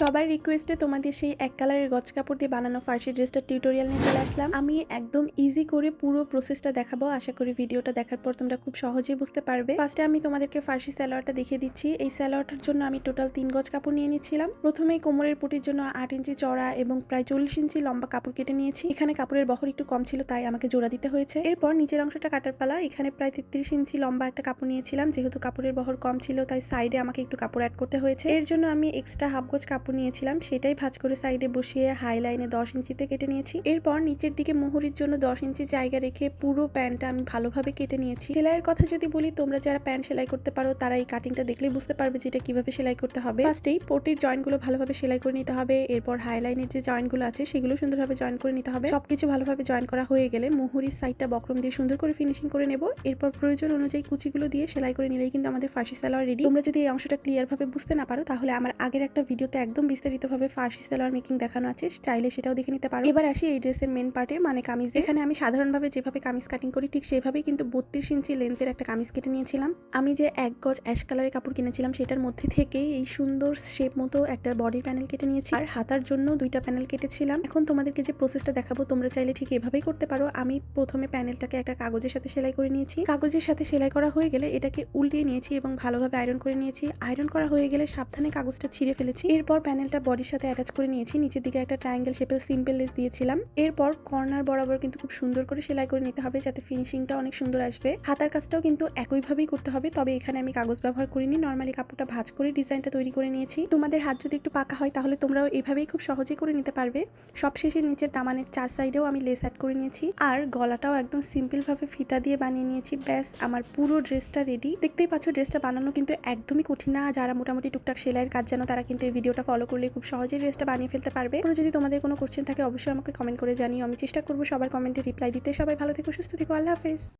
সবার রিকোয়েস্টে তোমাদের সেই এক কালারের গজ কাপড় দিয়ে বানানো ফার্সি ড্রেসটার টিউটোরিয়াল নিয়ে চলে আসলাম। আমি একদম ইজি করে পুরো প্রসেসটা দেখাবো। আশা করি ভিডিওটা দেখার পর তোমরা খুব সহজেই বুঝতে পারবে। ফার্স্টে আমি তোমাদেরকে ফার্সি সালোয়ারটা দেখিয়ে দিচ্ছি। এই সালোয়ারটার জন্য আমি টোটাল 3 গজ কাপড় নিয়ে নিচ্ছিলাম। প্রথমেই কোমরের পটির জন্য 8 ইঞ্চি চড়া এবং প্রায় 40 ইঞ্চি লম্বা কাপড় কেটে নিয়েছি। এখানে কাপড়ের বহর একটু কম ছিল, তাই আমাকে জোড়া দিতে হয়েছে। এরপর নিচের অংশটা কাটার পালা। এখানে প্রায় 33 ইঞ্চি লম্বা একটা কাপড় নিয়েছিলাম। যেহেতু কাপড়ের বহর কম ছিল, তাই সাইডে আমাকে একটু কাপড় অ্যাড করতে হয়েছে। এর জন্য আমি এক্সট্রা হাফ গজ কাপড় নিয়েছিলাম, সেটাই ভাঁজ করে সাইডে বসিয়ে হাই লাইনে 10 ইঞ্চিতে কেটে নিয়েছি। এরপর নিচের দিকে মোহরির জন্য 10 ইঞ্চি জায়গা রেখে পুরো প্যান্টটা আমি ভালোভাবে কেটে নিয়েছি। সেলাইয়ের কথা যদি বলি, তোমরা যারা প্যান্ট সেলাই করতে পারো তারা এই কাটিংটা দেখলেই বুঝতে পারবে যে এটা কিভাবে সেলাই করতে হবে। ফার্স্টেই পটির জয়েন্টগুলো ভালোভাবে সেলাই করে নিতে হবে। এরপর হাই লাইনের যে জয়েন্টগুলো আছে সেগুলো সুন্দরভাবে জয়েন করে নিতে হবে। সবকিছু ভালোভাবে জয়েন করা হয়ে গেলে মোহরির সাইডটা বক্রম দিয়ে সুন্দর করে ফিনিশিং করে নেব। এরপর প্রয়োজন অনুযায়ী কুচিগুলো দিয়ে সেলাই করে নিলেই কিন্তু আমাদের ফার্সি সালোয়ার রেডি। তোমরা যদি এই অংশটা ক্লিয়ার ভাবে বুঝতে না পারো, তাহলে আমার আগের একটা ভিডিওতে একদম বিস্তারিতভাবে ফার্সি সালোয়ার মেকিং দেখানো আছে, চাইলে সেটাও দেখে নিতে পারো। এবার আসি এই ড্রেসের মেন পার্টে, মানে কামিজ। এখানে আমি সাধারণভাবে যেভাবে কামিজ কাটিং করি ঠিক সেভাবেই কিন্তু 32 ইঞ্চি লেন্থের একটা কামিজ কেটে নিয়েছিলাম। আমি যে 1 গজ অ্যাশ কালারের কাপড় কিনেছিলাম সেটার মধ্যে থেকেই এই সুন্দর শেপ মতো একটা বডির প্যানেল কেটে নিয়েছি, আর হাতার জন্য 2টা প্যানেল কেটেছিলাম। এখন তোমাদেরকে যে প্রসেসটা দেখাবো তোমরা চাইলে ঠিক এভাবেই করতে পারো। আমি প্রথমে প্যানেলটাকে একটা কাগজের সাথে সেলাই করে নিয়েছি। কাগজের সাথে সেলাই করা হয়ে গেলে এটাকে উল্টিয়ে নিয়েছি এবং ভালোভাবে আয়রন করে নিয়েছি। আয়রন করা হয়ে গেলে সাবধানে কাগজটা ছিঁড়ে ফেলেছি। এরপর প্যানেলটা বডির সাথে অ্যাটাচ করে নিয়েছি। নিচের দিকে একটা ট্রায়াঙ্গেল শেপের সিম্পল লেস দিয়েছিলাম। এরপর কর্নার বরাবর কিন্তু খুব সুন্দর করে সেলাই করে নিতে হবে, যাতে ফিনিশিংটা অনেক সুন্দর আসবে। হাতার কাজটাও কিন্তু একইভাবেই করতে হবে, তবে এখানে আমি কাগজ ব্যবহার করিনি, নর্মালি কাপড়টা ভাঁজ করে ডিজাইনটা তৈরি করে নিয়েছি। তোমাদের হাত যদি একটু পাকা হয় তাহলে তোমরাও এভাবেই খুব সহজেই করে নিতে পারবে। সবশেষে নিচের দামানের 4 সাইডেও আমি লেস অ্যাড করে নিয়েছি, আর গলাটাও একদম সিম্পল ভাবে ফিতা দিয়ে বানিয়ে নিয়েছি। ব্যাস, আমার পুরো ড্রেসটা রেডি। দেখতেই পাচ্ছ ড্রেসটা বানানো কিন্তু একদমই কঠিন না। যারা মোটামুটি টুকটাক সেলাইয়ের কাজ জানো তারা কিন্তু এই ভিডিওটা ফলো করলে খুব সহজেই ড্রেসটা বানিয়ে ফেলতে পারবে। যদি তোমাদের কোনো কোশ্চেন থাকে অবশ্যই আমাকে কমেন্ট করে জানিও, আমি চেষ্টা করবো সবার কমেন্টে রিপ্লাই দিতে। সবাই ভালো থেকো, সুস্থ থেকো, আল্লাহ হাফেজ।